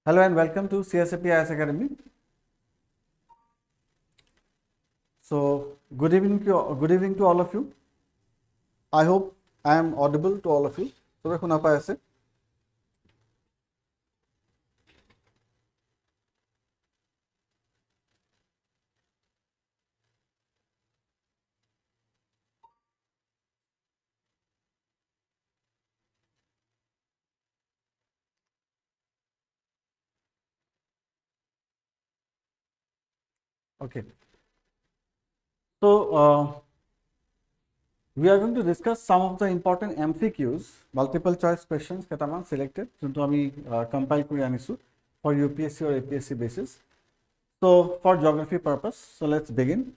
Hello and welcome to Csap Ias Academy. So, good evening to all of you. I hope I am audible to all of you. So, shuna pai ase? Okay. So, we are going to discuss some of the important MCQs, multiple choice questions ketaman selected junto ami compile kori anisu for UPSC or APSC basis. So, for geography purpose, so let's begin.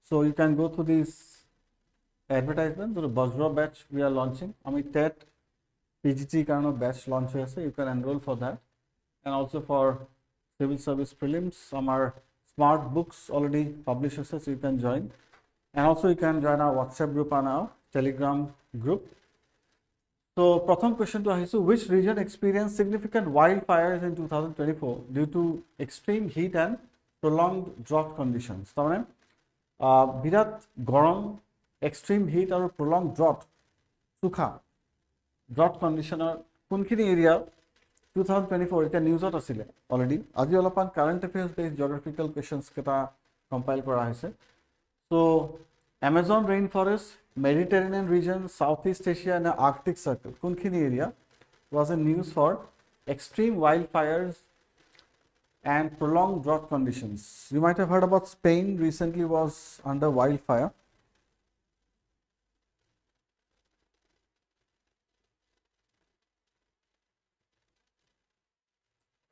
So, you can go through this advertisement. So, the VAJRA batch we are launching. Ami TET PGT kind of batch launch hoye ase. You can enroll for that, and also for civil service prelims. Some are smart books already published, so you can join. And also you can join our WhatsApp group and our Telegram group. So, pratham question to ahisu, which region experienced significant wildfires in 2024 due to extreme heat and prolonged drought conditions? Tamane birat gorom, extreme heat or prolonged drought, sukha drought conditioner kunkhini area 2024 এটা নিউজত আছিল already আজি অলপমান current affairs based geographical questions কেটা compile কৰা হৈছে so Amazon rainforest, Mediterranean region, Southeast Asia and Arctic Circle kunkhini area was in news for extreme wildfires and prolonged drought conditions. You might have heard about Spain recently was under wildfire.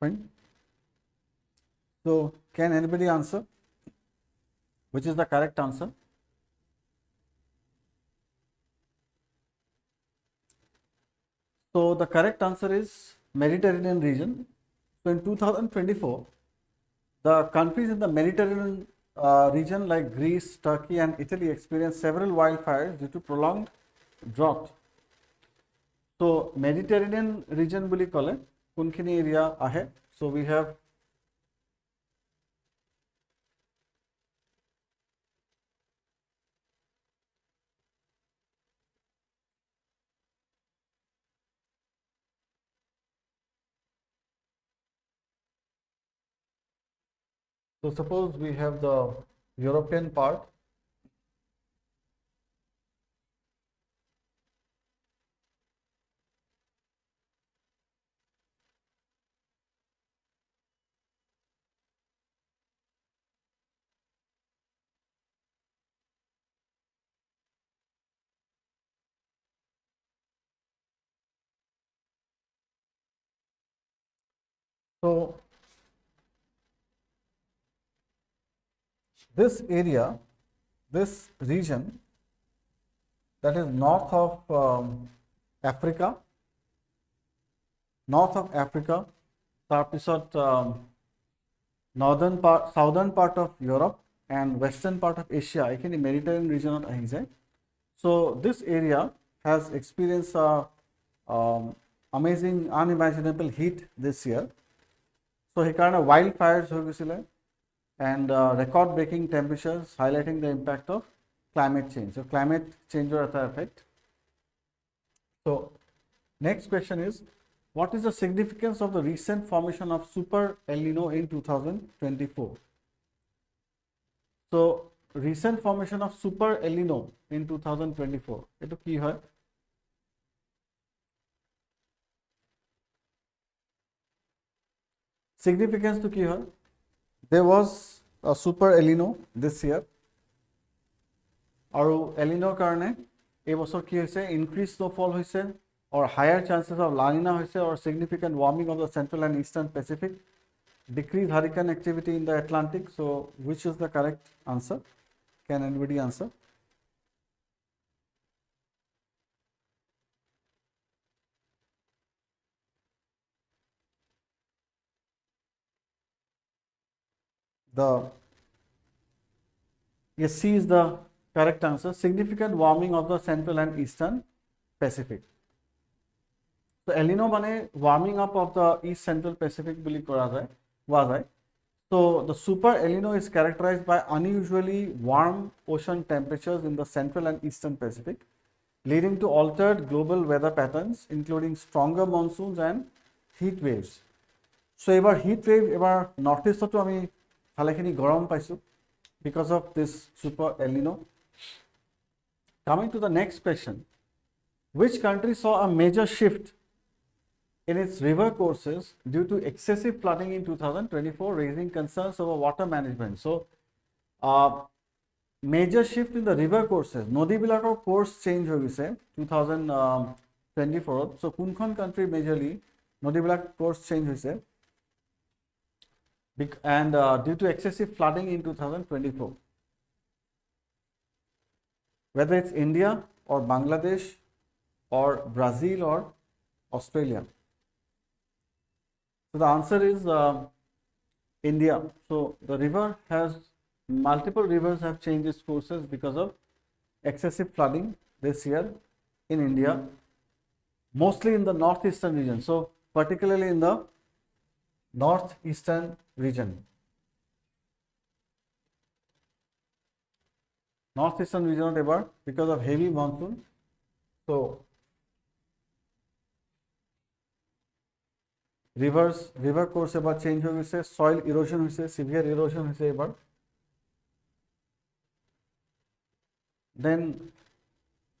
Fine. So, can anybody answer? Which is the correct answer? So, the correct answer is Mediterranean region. So, in 2024, the countries in the Mediterranean region like Greece, Turkey and Italy experienced several wildfires due to prolonged drought. So, Mediterranean region boli kole kunkhini area ahe. So, we have so suppose we have the European part. So, this area, this region that is north of Africa, tarpisot northern part, southern part of Europe and western part of Asia, ekhini Mediterranean region ahi jay. So, this area has experienced a amazing, unimaginable heat this year. So, he kind of wildfires hoye gusile and record breaking temperatures highlighting the impact of climate change. So, climate change or other effect. So, next question is, what is the significance of the recent formation of Super El Nino in 2024? So, recent formation of Super El Nino in 2024. Eto ki hoy? Significance to ki hoy? There was a Super El Nino this year. Aru El Nino karone ei bochor ki hoise, increased snowfall hoise or higher chances of La Nina hoise or significant warming of the central and eastern Pacific, decreased hurricane activity in the Atlantic. So, which is the correct answer? Can anybody answer? Yes, C is the correct answer. Significant warming of the central and eastern Pacific. So El Nino মানে warming up of the East Central Pacific বুলি কোৱা যায়. So the super El Nino is characterized by unusually warm ocean temperatures in the central and eastern Pacific, leading to altered global weather patterns, including stronger monsoons and heat waves. So ever heat wave ever northeast to ami bhalekhini gorom paisu because of this super El Nino. Coming to the next question, which country saw a major shift in its river courses due to excessive flooding in 2024, raising concerns over water management? So major shift in the river courses, nodi bilakor course change hoy gise 2024. So kunkhon country majorly nodi bilak course change hoise and due to excessive flooding in 2024, whether it's India or Bangladesh or Brazil or Australia. So the answer is India. So the river has, multiple rivers have changed its courses because of excessive flooding this year in India, mostly in the northeastern region. So particularly in the northeastern region. Northeastern region ever because of heavy monsoon. So river course ever change hoye gise, soil erosion hoise, severe erosion hoise ever. Then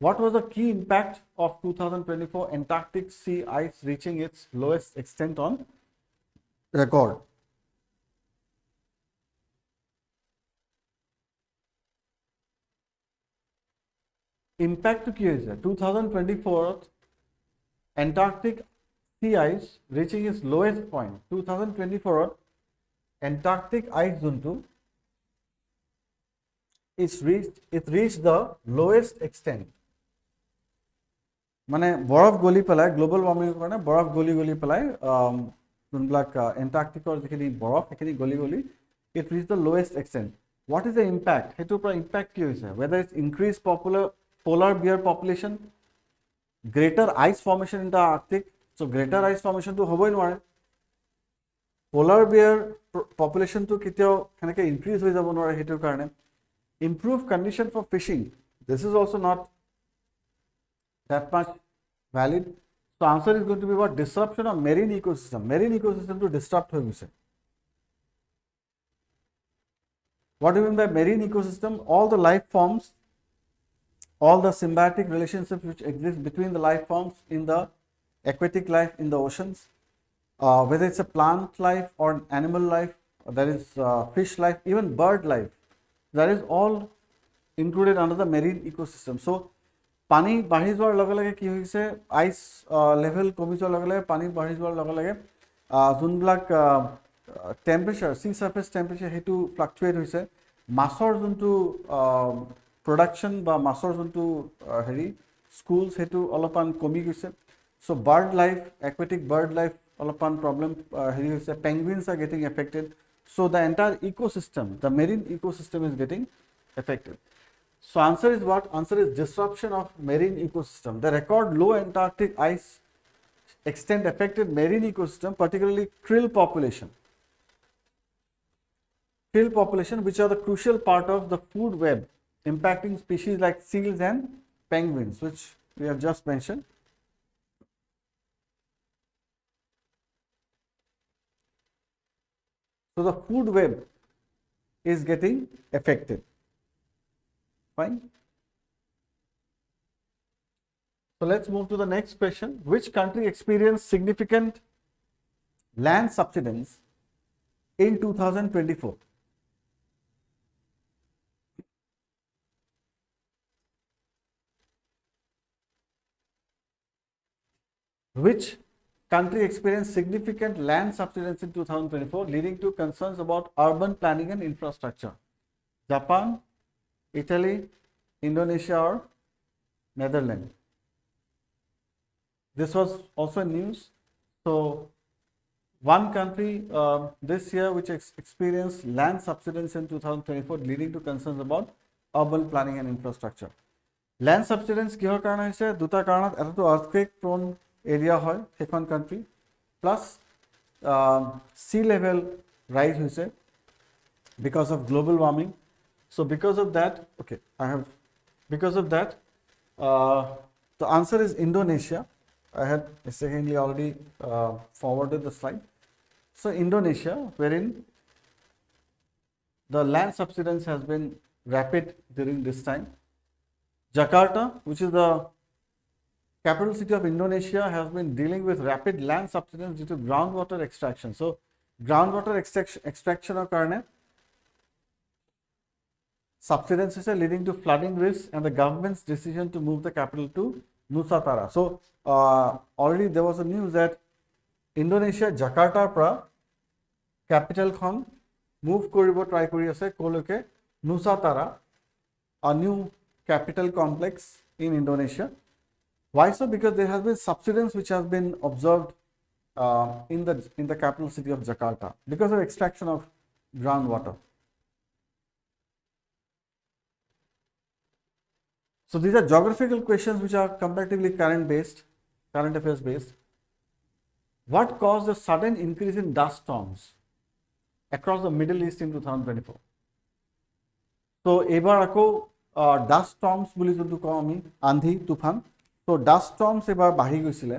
what was the key impact of 2024 Antarctic sea ice reaching its lowest extent on record? Impact to ki hoise 2024 Antarctic sea ice reaching its lowest point. 2024 Antarctic ice zone to it reached the lowest extent. মানে বৰফ গলি পেলাই global warming কাৰণে বৰফ গলি পেলাই যোনবিলাক এন্টাৰ্কটিকৰ যিখিনি বৰফ সেইখিনি গলি it reached the lowest extent. What is the impact? হেতুৰ পৰা impact কি হৈছে? Whether it's increased polar bear population, greater ice formation in the Arctic. So greater ice formation to hoboi nware. Polar bear population to কেতিয়াও হেনেকে increase হৈ যাব নোৱাৰে হেতুৰ কাৰণে. Improve condition for fishing. This is also not that much valid. So answer is going to be about disruption of marine ecosystem. Marine ecosystem to disrupt hoye gise. What do you mean by marine ecosystem? All the life forms, all the symbiotic relationships which exist between the life forms in the aquatic life in the oceans, whether it's a plant life or animal life, there is fish life, even bird life. That is all included under the marine ecosystem. So pani bahi joar lage lage ki hoise ice level komi joar lage lage pani bahi joar lage lage junblak temperature, sea surface temperature hetu fluctuate hoise, masor juntu production ba masor juntu heri schools hetu olopan komi gise. So bird life, aquatic bird life olopan problem heri hoise, penguins are getting affected. So the entire ecosystem, the marine ecosystem is getting affected. So answer is what? Answer is disruption of marine ecosystem. The record low Antarctic ice extent affected marine ecosystem, particularly krill population. Krill population, which are the crucial part of the food web, impacting species like seals and penguins, which we have just mentioned. So the food web is getting affected. Fine. So let's move to the next question. Which country experienced significant land subsidence in 2024? Which country experienced significant land subsidence in 2024, leading to concerns about urban planning and infrastructure? Japan, Italy, Indonesia, or Netherlands? This was also news. So one country this year which experienced land subsidence in 2024, leading to concerns about urban planning and infrastructure. Land subsidence কিহৰ কাৰণে হৈছে? দুটা কাৰণত, এটা তো earthquake prone area হয় সেইখন country plus sea level rise হৈছে because of global warming. So because of that, okay, because of that, the answer is Indonesia. I had secondly already forwarded the slide. So Indonesia, wherein the land subsidence has been rapid during this time. Jakarta, which is the capital city of Indonesia, has been dealing with rapid land subsidence due to groundwater extraction. So groundwater extraction karone subsidence is leading to flooding risks and the government's decision to move the capital to Nusantara. So already there was a news that Indonesia Jakarta pra capital khon move koribo try kori ase koloke Nusantara, a new capital complex in Indonesia. Why so? Because there has been subsidence which has been observed in the capital city of Jakarta because of extraction of groundwater. So these are geographical questions which are comparatively current affairs based. What caused a sudden increase in dust storms across the Middle East in 2024? So ebar ako dust storms boli jontu ko ami andhi tufan. So dust storms ebar bahi goisile.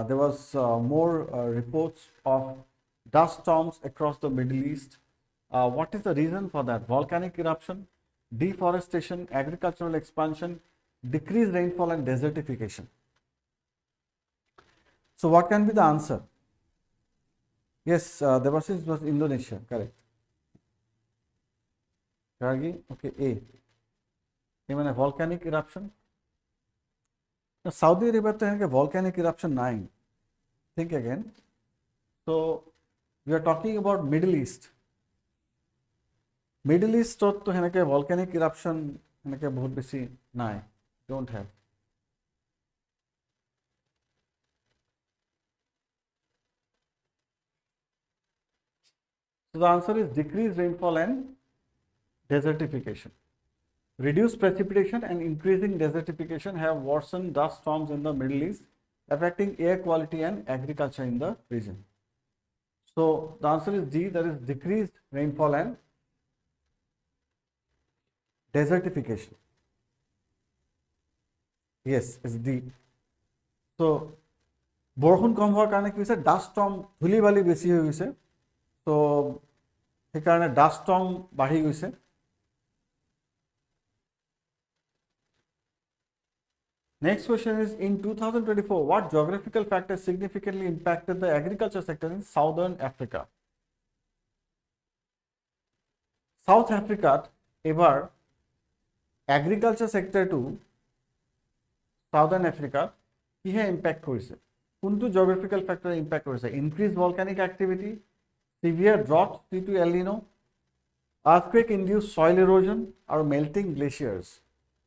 There was more reports of dust storms across the Middle East. What is the reason for that? Volcanic eruption, deforestation, agricultural expansion, decreased rainfall and desertification. So what can be the answer? Yes, Devashish was Indonesia, correct. Ragi, okay, A. Even a volcanic eruption. Now, Saudi Arabia to have a volcanic eruption 9. Think again. So we are talking about Middle East. Middle East to have a volcanic eruption have a bahut besi nai. Don't have. So the answer is decreased rainfall and desertification. Reduced precipitation and increasing desertification have worsened dust storms in the Middle East, affecting air quality and agriculture in the region. So the answer is D, that is decreased rainfall and desertification. Yes, it's D. So বৰষুণ কম হোৱাৰ কাৰণে কি হৈছে dust storm ধূলি বালি বেছি হৈ গৈছে তো সেইকাৰণে ডাষ্ট ষ্টৰ্ম বাঢ়ি গৈছে Next question is, in 2024, what geographical factors significantly impacted the agriculture sector in Southern Africa? South Africa, ever agriculture sector to Southern Africa, কি হে impact কৰিছে কোনটো geographical factor impact কৰিছে increased volcanic activity, severe drought due to El Nino, earthquake induced soil erosion or melting glaciers.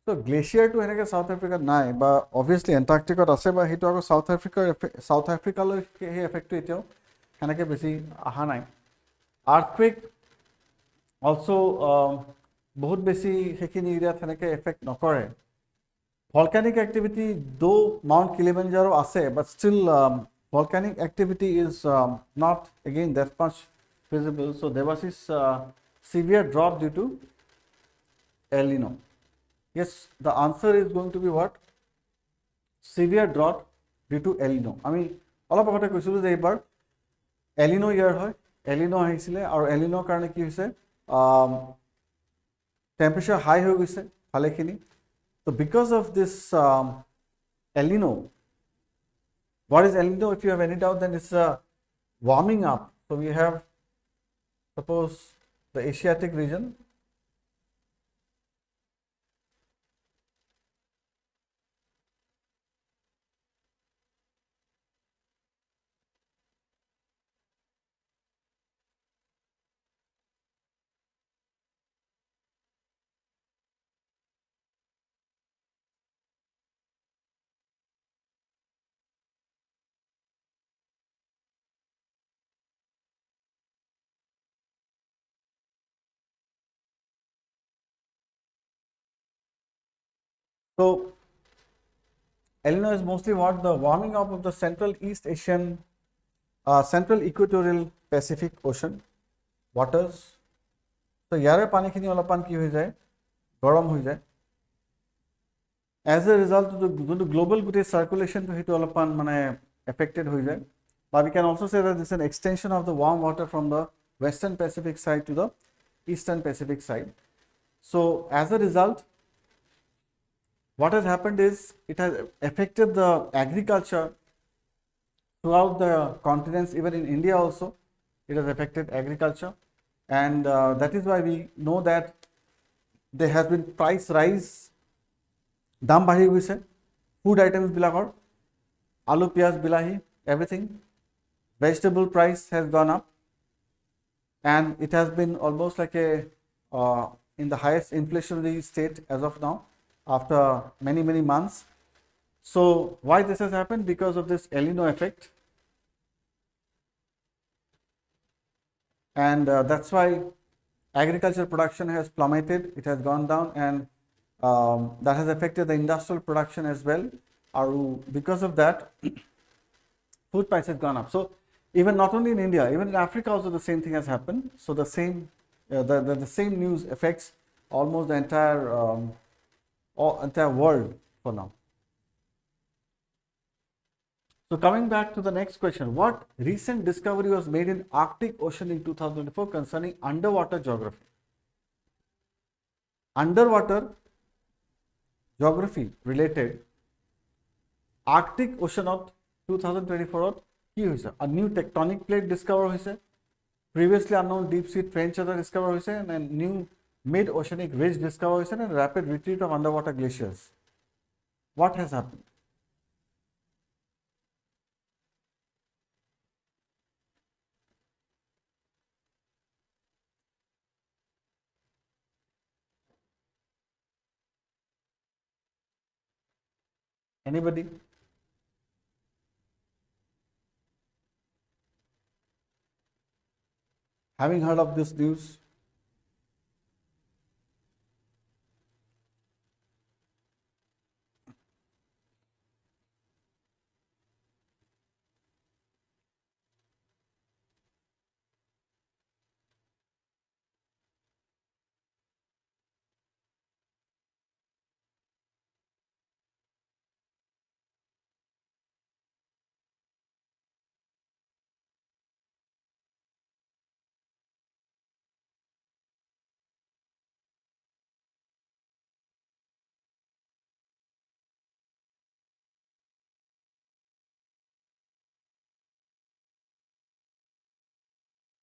So glacier to enake South Africa nai ba obviously Antarctica ase ba hetu ago South Africa lo he effect to etio enake besi aha nai earthquake also bahut besi hekini area enake effect nokore volcanic activity though Mount Kilimanjaro ase but still volcanic activity is not again that much visible. So there was this severe drop due to El Nino. Yes, the answer is going to be what? Severe drought due to El Nino. I mean, all of what I could say about El Nino year, El Nino haisile or El Nino karne ki hoise temperature high ho gise bhalekhini. So because of this El Nino, what is El Nino? If you have any doubt, then it's warming up. So we have, suppose, the Asiatic region. So El Nino is mostly what? The warming up of the Central East Asian, Central Equatorial Pacific Ocean waters. So ইয়াৰে পানীখিনি অলপমান কি হৈ যায়, গৰম হৈ যায়। As a result, the global circulation to অলপমান মানে affected হৈ যায়। But we can also say that this is an extension of the warm water from the Western Pacific side to the Eastern Pacific side. So as a result, what has happened is it has affected the agriculture throughout the continents. Even in India also, it has affected agriculture, and that is why we know that there has been price rise. দাম বাঢ়ি গৈছে food items বিলাকৰ, আলু পিয়াজ বিলাহী everything. Vegetable price has gone up, and it has been almost like a in the highest inflationary state as of now after many months. So why this has happened? Because of this El Nino effect, and that's why agriculture production has plummeted, it has gone down, and that has affected the industrial production as well. Because of that, food price has gone up. So even not only in India, even in Africa also the same thing has happened. So the same news affects almost the entire world for now. So coming back to the next question, what recent discovery was made in Arctic Ocean in 2024 concerning underwater geography? Underwater geography related Arctic Ocean of 2024 কি হৈছে? A new tectonic plate discover হৈছে, previously unknown deep sea trench discover হৈছে, and new mid oceanic ridge discover হৈছে, and rapid retreat of underwater glaciers. What has happened? Anybody? Having heard of this news?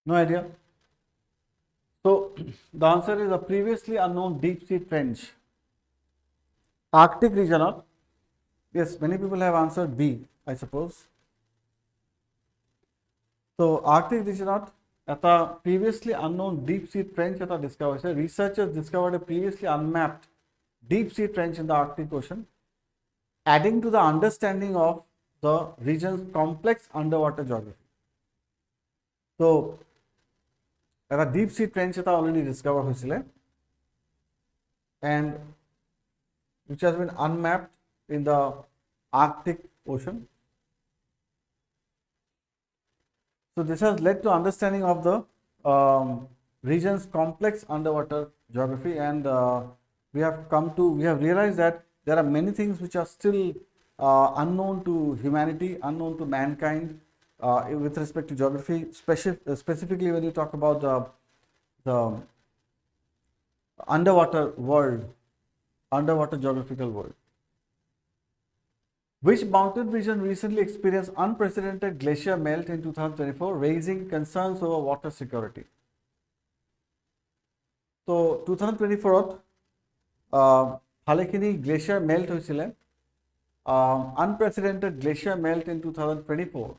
No idea. So the answer is a previously unknown deep sea trench. Arctic region. Yes, many people have answered B, I suppose. So Arctic region, at a previously unknown deep sea trench discovered. So researchers discovered a previously unmapped deep sea trench in the Arctic Ocean, adding to the understanding of the region's complex underwater geography. So a deep sea trench already discovered hoisile, and which has been unmapped in the Arctic Ocean. So this has led to understanding of the region's complex underwater geography, and we have realized that there are many things which are still unknown to humanity, unknown to mankind, with respect to geography, specifically when you talk about the underwater world, underwater geographical world. Which mountain region recently experienced unprecedented glacier melt in 2024, raising concerns over water security? So 2024 ভালেখিনি glacier melt হৈছিলে, unprecedented glacier melt in 2024,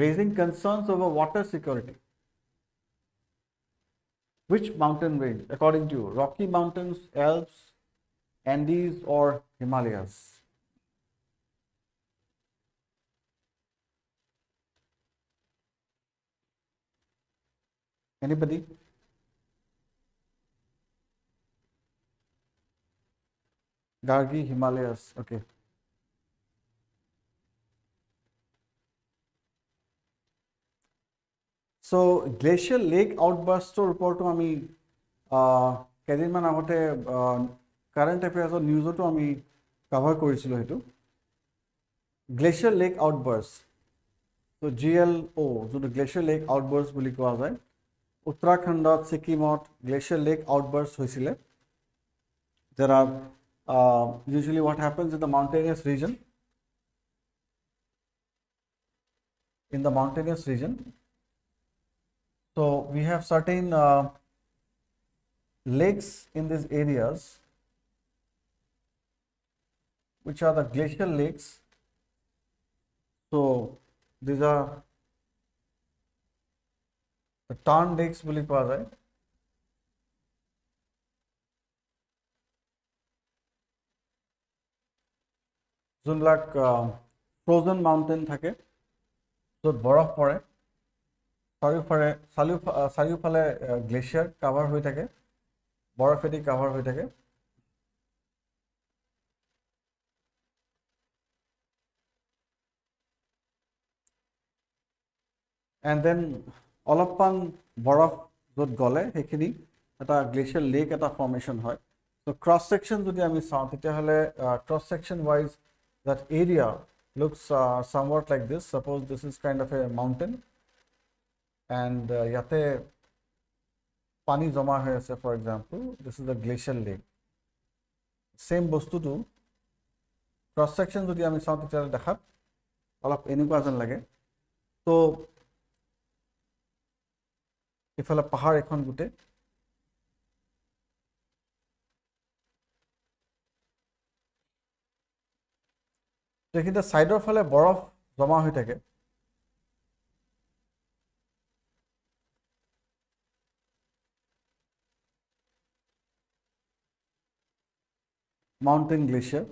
raising concerns over water security. Which mountain range, according to you? Rocky Mountains, Alps, Andes, or Himalayas? Anybody? Gargi, Himalayas. Okay. So glacial lake outburstৰ ওপৰতো আমি কেইদিনমান আগতে current এফেয়াৰ্ছৰ নিউজতো আমি cover কৰিছিলোঁ সেইটো glacier lake outburst তো GLO যোনটো glacier lake outburst বুলি কোৱা যায় উত্তৰাখণ্ডত ছিকিমত গ্লেচিয়াৰ লেক আউটবাৰ্ষ্ট হৈছিলে there are usually what happens in the mountainous region so we have certain lakes in these areas which are the glacial lakes. So these are the Tarn lakes বুলি কোৱা যায় যোনবিলাক frozen mountain থাকে য'ত বৰফ পৰে চাৰিওফালে glacier cover হৈ থাকে বৰফেদি কাভাৰ হৈ থাকে and then অলপমান বৰফ য'ত গলে সেইখিনি এটা গ্লেচিয়াৰ লেক এটা ফৰ্মেশ্যন হয় so cross section যদি আমি চাওঁ তেতিয়াহ'লে cross section wise that area looks somewhat like this suppose this is kind of a mountain and ইয়াতে পানী জমা হৈ আছে for example this is a glacial lake same বস্তুটো cross section যদি আমি চাওঁ তেতিয়াহ'লে দেখাত অলপ এনেকুৱা যেন লাগে তো ইফালে পাহাৰ এখন গুটে এইখিনিতে সাইডৰ ফালে বৰফ জমা হৈ থাকে মাউণ্টেইন গ্লেচিয়াৰ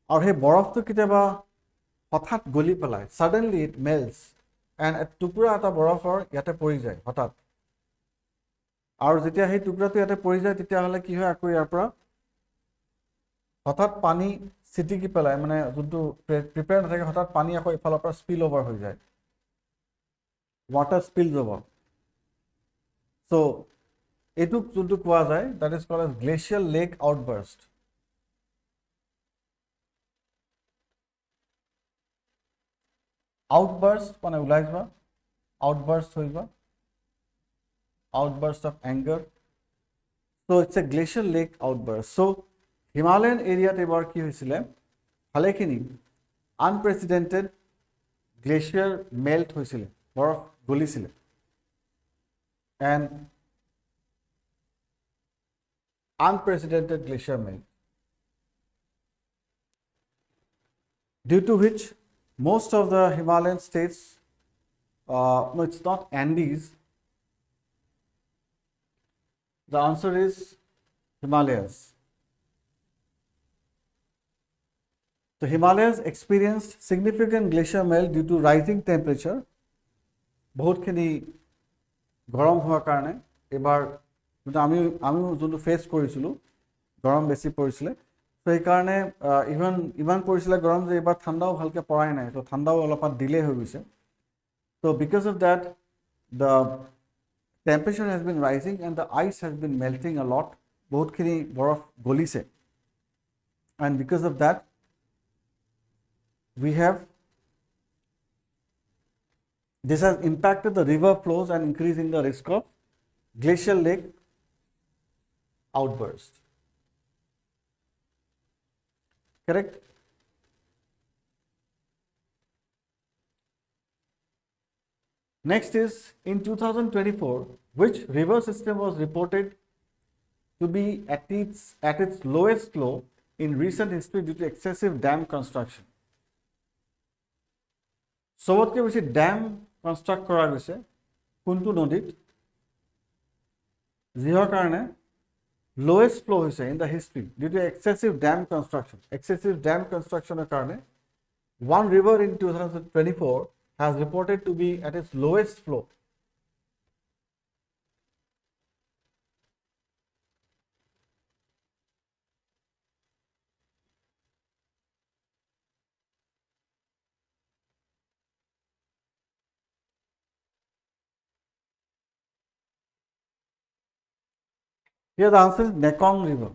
আৰু সেই বৰফটো কেতিয়াবা হঠাৎ গলি পেলায় suddenly it melts and টুকুৰা এটা বৰফৰ ইয়াতে পৰি যায় হঠাৎ আৰু যেতিয়া সেই টুকুৰাটো ইয়াতে পৰি যায় তেতিয়াহ'লে কি হয় আকৌ ইয়াৰ পৰা হঠাৎ পানী ছিটিকি পেলায় মানে যোনটো প্ৰিপেয়াৰ নাথাকে হঠাৎ পানী আকৌ ইফালৰ পৰা স্পিল অভাৰ হৈ যায় ৱাটাৰ স্পিলছ অভাৰ চ' এইটোক যোনটো কোৱা যায় that is called as glacial lake outburst outburst মানে ওলাই যোৱা outburst হৈ যোৱা outburst of anger so it's a glacial lake outburst so Himalayan এৰিয়াত এবাৰ কি হৈছিলে ভালেখিনি unprecedented glacier melt হৈছিলে বৰফ গলিছিলে and unprecedented glacier melt due to which most of the Himalayan states no it's not Andes the answer is Himalayas the Himalayas experienced significant glacier melt due to rising temperature বহুতখিনি গৰম হোৱাৰ কাৰণে এবাৰ আমি যোনটো fetch কৰিছিলোঁ গৰম বেছি পৰিছিলে তো সেইকাৰণে ইমান পৰিছিলে গৰম যে এবাৰ ঠাণ্ডাও ভালকৈ পৰাই নাই তো ঠাণ্ডাও অলপমান ডিলে হৈ গৈছে তো because of that the temperature has been rising and the ice has been melting a lot বহুতখিনি বৰফ গলিছে and because of that we have this has impacted the river flows and increasing the risk of glacial lake outburst correct next is in 2024 which river system was reported to be at its lowest flow in recent history due to excessive dam construction সবতকৈ বেছি dam construct কৰা গৈছে কোনটো নদীত যিহৰ কাৰণে lowest flow হৈছে in the history due to excessive dam constructionৰ কাৰণে one river in 2024 has reported to be at its lowest flow Here the answer is Mekong River.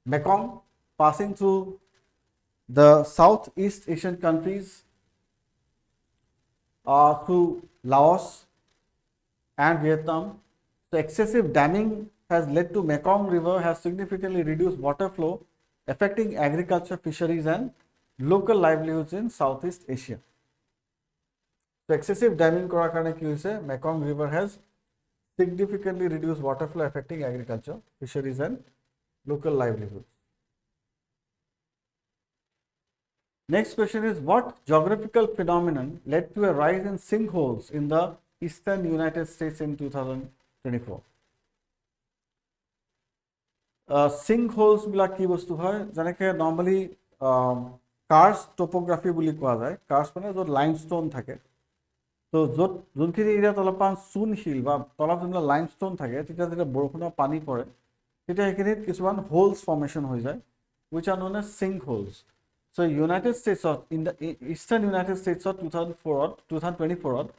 Mekong passing through the Southeast Asian countries through Laos and Vietnam. So excessive damming has led to Mekong River has significantly reduced water flow, affecting agriculture, fisheries and local livelihoods in Southeast Asia. So excessive damming korar karone ki hoise Mekong River has significantly reduced water flow, affecting agriculture, fisheries and local livelihoods. Next question is, what geographical phenomenon led to a rise in sinkholes in the eastern United States in 2024? Sinkholes bilak ki bostu hoy janeke normally karst topography buli koa jay. Karst mane jot limestone thake, to jot junkhini area tolapan sun hill ba tolap jumla limestone thake tita jeta borokhona pani pore tita ekinit kisuman holes formation hoy jay, which are known as sinkholes. So United States of in the eastern United States of 2024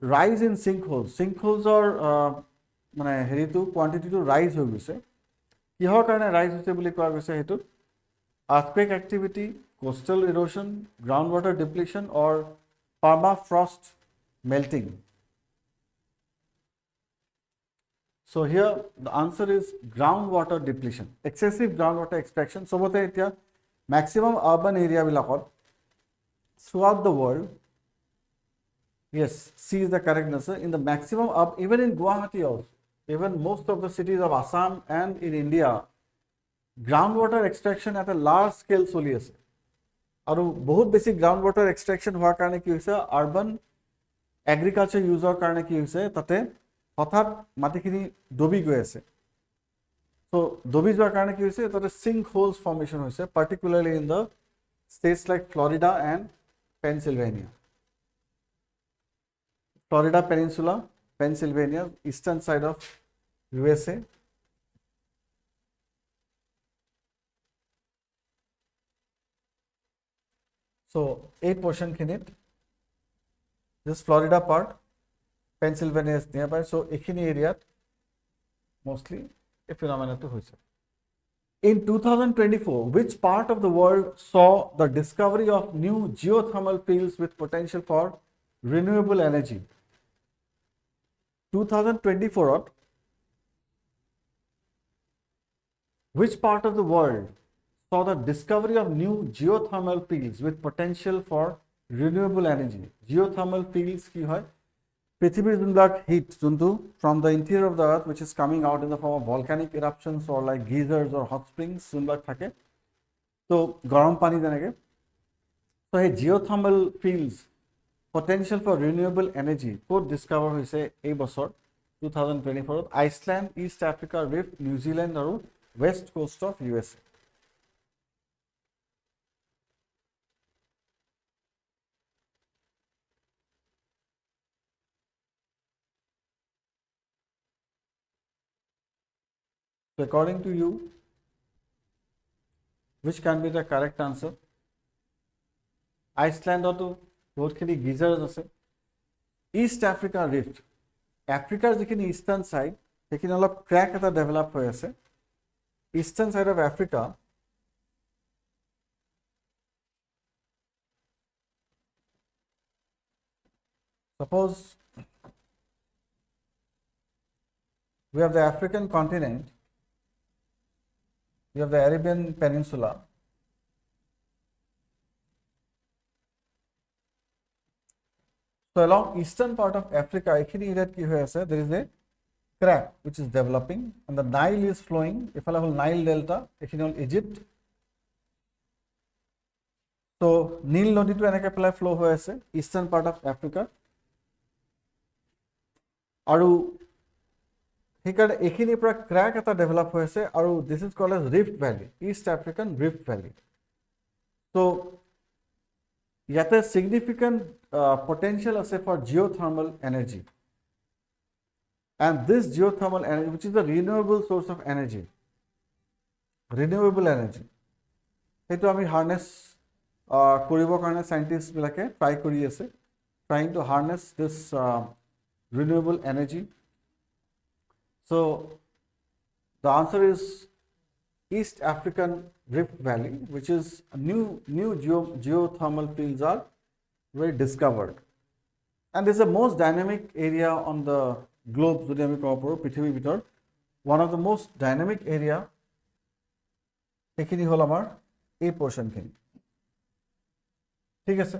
rise in sinkholes. Sinkholes are মানে হেৰিটো কোৱান্টিটিটো ৰাইজ হৈ গৈছে। কিহৰ কাৰণে ৰাইজ হৈছে বুলি কোৱা গৈছে? হেতু earthquake activity, coastal erosion, groundwater depletion or permafrost melting. So here the answer is groundwater depletion, excessive groundwater extraction. Sobote etia maximum urban area bilakot throughout the world. Yes, C is the correct answer. In the maximum up, even in Guwahati also, even most of the cities of Assam and in India, groundwater extraction at a large scale choli ase. Aru bahut basic groundwater extraction hoar karone ki hoise urban agriculture user karone ki hoise tate hothat matikhini dobi goi ase. So dobi joar karone ki hoise tate sinkholes formation hoise, particularly in the states like Florida and Pennsylvania. Florida Peninsula, Pennsylvania, eastern side of USA. So a portion kinit, this Florida part, Pennsylvania is nearby. So ekhini area mostly a phenomena to hoise. In 2024, which part of the world saw the discovery of new geothermal fields with potential for renewable energy? 2024, which part of the world saw the discovery of new geothermal fields with potential for renewable energy? Geothermal fields ki hoy prithibir junblak heat juntu from the interior of the earth, which is coming out in the form of volcanic eruptions or like geysers or hot springs junblak thake, to garam pani janeke. So hey geothermal fields potential for renewable energy code discover hoise ei bosor 2024 Iceland, East Africa Rift, New Zealand aru west coast of USA. So according to you, which can be the correct answer? Iceland or to বহুতখিনি গিজাৰ্স আছে। ইষ্ট Africa rift, আফ্ৰিকাৰ যিখিনি eastern side সেইখিনি অলপ crack এটা develop হৈ আছে। Eastern side of Africa suppose we have the African continent, we have the Arabian Peninsula, so along eastern part of Africa, there is a crack which is developing and the Nile is flowing. If I have Nile Delta, Egypt. So Nile Nodi to an flow eastern part of Africa. Aru hikar ekhini pura crack eta develop hoise aru this is called as Rift Valley, East African Rift Valley. So yate significant potential ase for geothermal energy, and this geothermal energy, which is the renewable source of energy, renewable energy, hetu ami harness koribo karone scientists bilake try kori ase, trying to harness this renewable energy. So the answer is East African Rift Valley, which is new geothermal fields are were discovered, and this is the most dynamic area on the globe. Jodi ami kobo paru prithibir bitor one of the most dynamic area ekhini hol amar a portion khini. ঠিক আছে.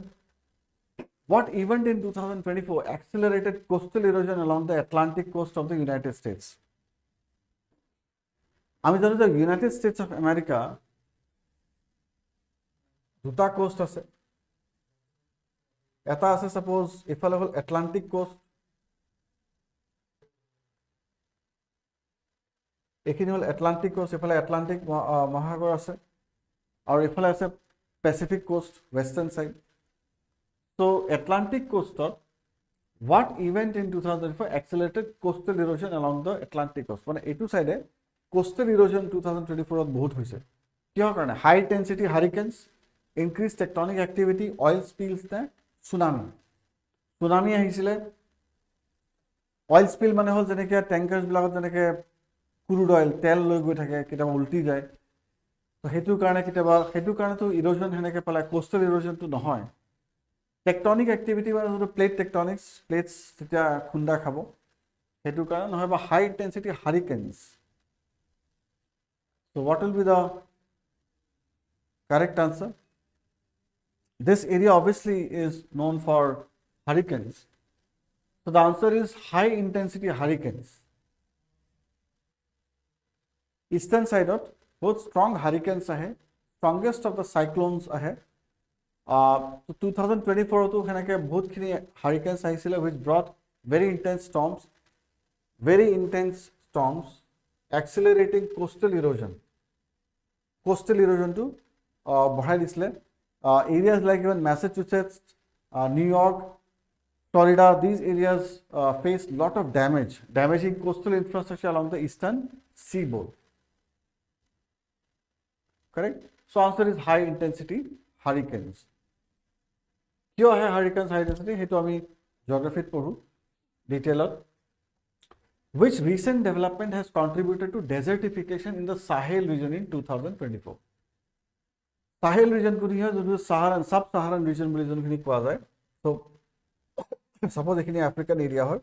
What event in 2024 accelerated coastal erosion along the Atlantic coast of the United States? আমি জানো যে United states of America দুটা coast আছে. এটা আছে suppose ইফালে হল এটলান্টিক কোস্ট, এইখিনি হল এটলান্টিক কোস্ট, ইফালে এটলান্টিক মহাসাগৰ আছে, আৰু ইফালে আছে Pacific coast western side. So Atlantic coast, what event in 2004 accelerated coastal erosion along the Atlantic coast? মানে এইটো সাইডে coastal erosion 2024 বহুত হৈছে. কিহৰ কাৰণে? High intensity hurricanes, increase tectonic activity, oil spills নে সুনামি. সুনামি আহিছিলে. অইল স্পিল মানে হল যেনেকে ট্যাঙ্কাৰ্স বিলাকত যেনেকে ক্ৰুড অইল তেল লৈ গৈ থাকে, কেতিয়াবা উল্টি যায়. তো সেইটো কাৰণে তো ইৰোজন হেনেকে পালে কোস্টাল ইৰোজনটো নহয়. টেকটনিক এক্টিভিটি মানে প্লেট টেকটনিক্স, প্লেটস যেতিয়া খুন্দা খাব সেইটো কাৰণে নহয়, বা high intensity hurricanes. So what will be the correct answer? This area obviously is known for hurricanes. So the answer is high intensity hurricanes. Eastern side of both strong hurricanes ahe, strongest of the cyclones ahe. So 2024 to henake bahut khini hurricanes ahisile which brought very intense storms, accelerating coastal erosion to bahai disle. Areas like even Massachusetts, New York, Florida, these areas face lot of damaging coastal infrastructure along the eastern seaboard. Correct? So answer is high intensity hurricanes. Kyo hai hurricanes high intensity? Hetu ami geography poru detail. Which recent development has contributed to desertification in the Sahel region in 2024? Sahel region kuni hai jo Saharan sub-Saharan region boli jonkhini koa jay. So suppose ekhini African area hoy.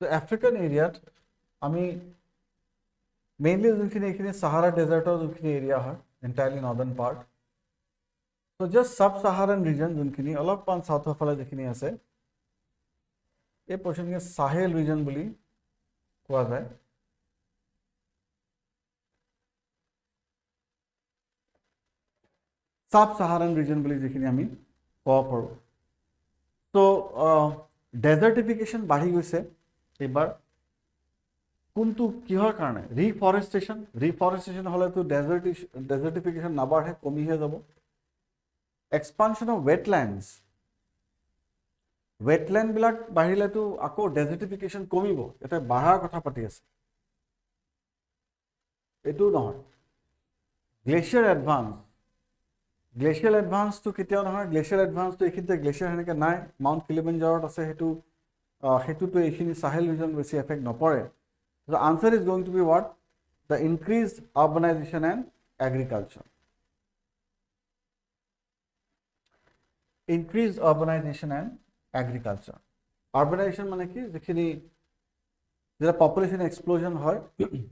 So African area, আমি mainly যোনখিনি এখিনি Sahara Desert যোনখিনি area হয়, entirely northern part. So just sub-Saharan region যোনখিনি অলপমান south ফালে যিখিনি আছে, এই portion কে Sahel region বুলি কোৱা যায়. Sub-Saharan region বুলি যিখিনি আমি কোৱা পাৰো. So desertification বাঢ়ি গৈছে এবাৰ কোনটো কিহৰ কাৰণে? ৰিফৰেষ্টেশ্যন হলে তো ডেজাৰ্টিফিকেশন নাবাঢ়ে, কমিহে যাব. এক্সপানশন অফ ৱেটলেণ্ড বিলাক বাঢ়িলে তো আকৌ ডেজাৰ্টিফিকেশন কমিব. এটা বাঢ়াৰ কথা পাতি আছে, এটো নহয়. গ্লেচিয়াৰ এডভান্স তো কেতিয়াও নহয়. গ্লেচিয়াৰ এডভান্স তো এখিতে গ্লেচিয়াৰ হেনেকে নাই. মাউণ্ট কিলিমাঞ্জাৰোত আছে, হেতুটো এইখিনি সাহেল ৰিজন বেছি এফেক্ট নপৰে. The answer is going to be what? The increased urbanization and agriculture. Increased urbanization and agriculture. Urbanization মানে কি? যেখিনি যেটা পপুলেশন এক্সপ্লোজন হয়,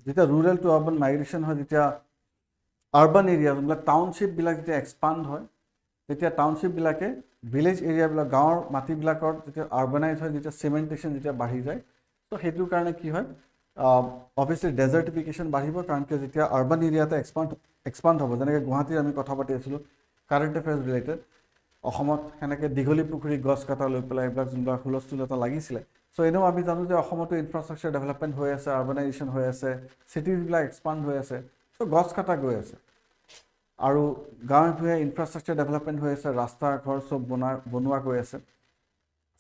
যেটা রুরাল টু আরবান মাইগ্রেশন হয়, যেটা আরবান এরিয়া মানে টাউনশিপ বিলাক যেটা এক্সপান্ড হয়, যেতিয়া টাউনশিপ বিলাকে ভিলেজ এরিয়া বিলাক গাঁৱৰ মাটি বিলাকৰ যেতিয়া আরবানাইজ হয়, যেতিয়া সিমেন্টেশন যেতিয়া বাঢ়ি যায়, তো হেতুৰ কাৰণে কি হয়? Obviously desertification বাঢ়িব, কাৰণ কি যেতিয়া আরবান এরিয়াতে এক্সপান্ড এক্সপান্ড হ'ব যেনেকৈ গুৱাহাটীৰ আমি কথা পাতি আছিলোঁ কাৰেণ্ট এফেয়াৰ্ছ ৰিলেটেড অসমত সেনেকৈ দীঘলী পুখুৰী গছ কটা লৈ পেলাই এইবিলাক যোনবিলাক হুলস্থুল এটা লাগিছিলে চ' এনেও আমি জানো যে অসমতো ইনফ্ৰাষ্ট্ৰাকচাৰ ডেভেলপমেণ্ট হৈ আছে আৰ্বানাইজেশ্যন হৈ আছে চিটিজবিলাক এক্সপাণ্ড হৈ আছে চ' গছ কটা গৈ আছে আৰু গাঁৱে ভূঞে ইনফ্ৰাষ্ট্ৰাকচাৰ ডেভেলপমেণ্ট হৈ আছে ৰাস্তা ঘৰ চব বনোৱা গৈ আছে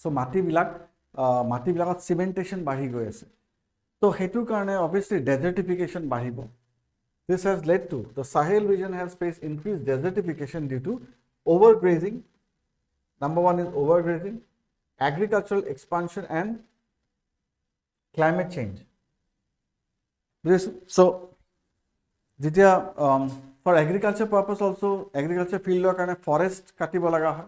চ' মাটিবিলাকত চিমেণ্টেশ্যন বাঢ়ি গৈ আছে ত' সেইটোৰ কাৰণে অভিয়াছলি ডেজাৰ্টিফিকেশ্যন বাঢ়িব This has led to the Sahel region has faced increased desertification due to overgrazing. Number one is overgrazing, agricultural expansion, and climate change. So, for agriculture purpose also, agriculture field karone forest katibo laga hoy.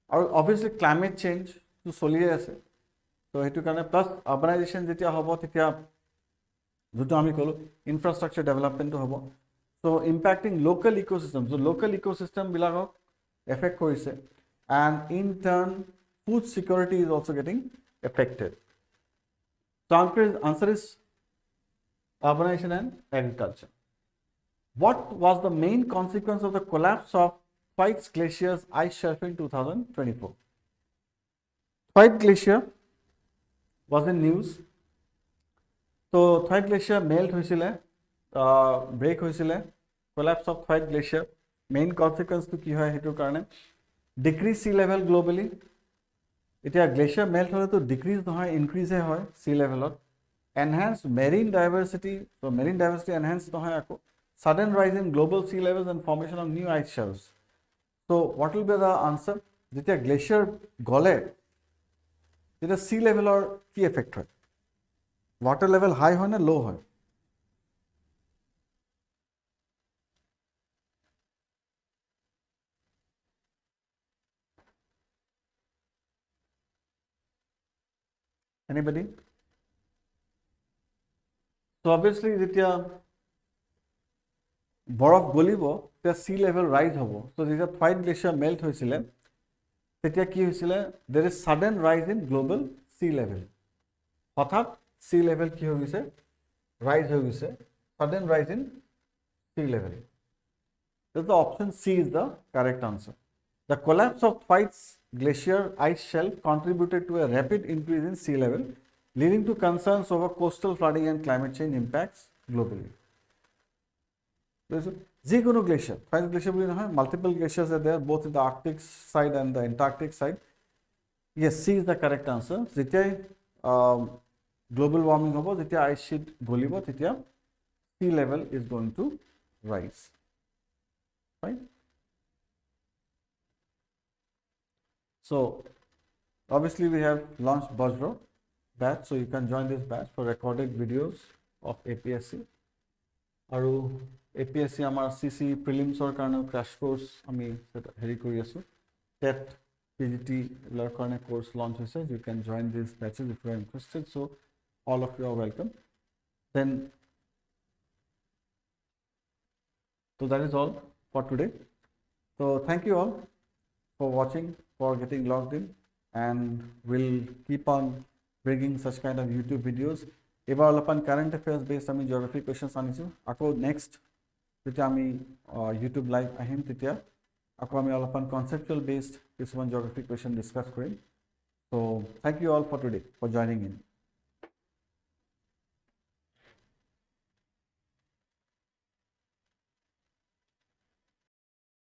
Or obviously climate change to soliye ase. So, hetu karone plus urbanization jetia hobo tetia যেটো আমি কলো infrastructure ডেভেলপমেণ্টটো হ'ব so impacting local ecosystem so local ecosystem বিলাকক effect কৰিছে and in turn food security is also getting affected so answer is urbanization and agriculture. What was the main consequence of the collapse of Thwaites Glacier's ice shelf in 2024? Thwaites Glacier was in news. So Thwaites Glacier melt হৈছিলে break হৈছিলে collapse of Thwaites Glacier main consequence to কি হয় হেতুৰ কাৰণে decrease sea level globally এতিয়া glacier melt হলে তো decrease নহয় increase হয় sea level ত enhanced marine diversity so marine diversity enhanced নহয় আকৌ sudden rise in global sea levels and formation of new ice shelves so what will be the answer যেতিয়া glacier গলে তেতিয়া sea level or কি effect হয় water level high hoy na low hoy anybody so obviously jetia borof golibo tia sea level rise hobo so jetia Thwaites Glacier melt hoisile tetia ki hoisile there is sudden rise in global sea level hothat sea level ki ho gise rise ho gise sudden rise in sea level so the option C is the correct answer the collapse of Thwaites Glacier ice shelf contributed to a rapid increase in sea level leading to concerns over coastal flooding and climate change impacts globally Zikono glacier Thwaites Glacier boli nahoy multiple glaciers are there both in the Arctic side and the Antarctic side yes C is the correct answer jetai global warming hobo jetia ice sheet golibo tetia sea level is going to rise right so obviously we have launched VAJRA batch so you can join this batch for recorded videos of APSC aru APSC amar CCE prelims or karone crash course ami heri kori asu TET PGT lar karone course launch hoise you can join these batches if you are interested so all of you are welcome then so that is all for today so thank you all for watching for getting logged in and we'll keep on bringing such kind of YouTube videos ebar alapan current affairs based ami geography questions anisu ako next jetia ami YouTube live ahim tetia ako ami alapan conceptual based কিছুমান geography question discuss korim so thank you all for today for joining in